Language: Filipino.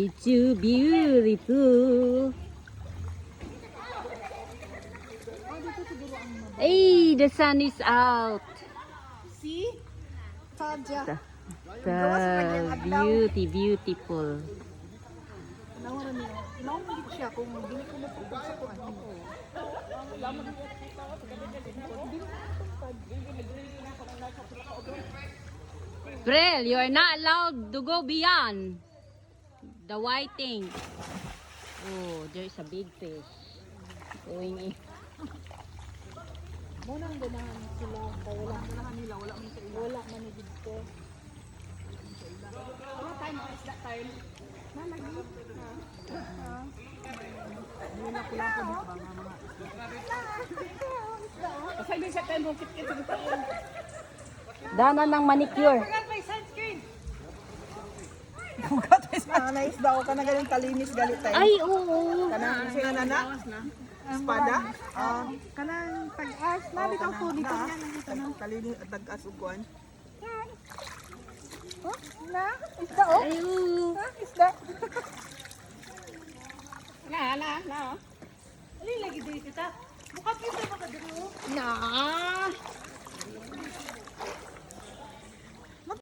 It's so beautiful. Hey, the sun is out. See? Tadya. Beautiful. Nawaran niyo. Nawaran siya kung hindi ko napupag sa kuwan. Brel, you are not allowed to go beyond the white thing. Oh, there's a big fish going in. Muna ang ganahan sila. Wala ganahan nila. Wala man sa ila. Wala man na dito. Wala tayo mga isda tayo. Nalagi. Wala ko lang po dito ba mga isda. Kasi din sa tayo kit-kit sa tayo. Dana ng manicure. May sunscreen. Na isda ko ka na galing kalinis galit tayo. Ay, oo. Kanang siya na. Espada? Kanang tag-as na dito po dito niya nakita na. Kalinis at tag-as ugwan. Oh, na? Isda oh? Ay, oo. Isda. Na. Ali lagi dito kita. Buka kita baka dito. Na.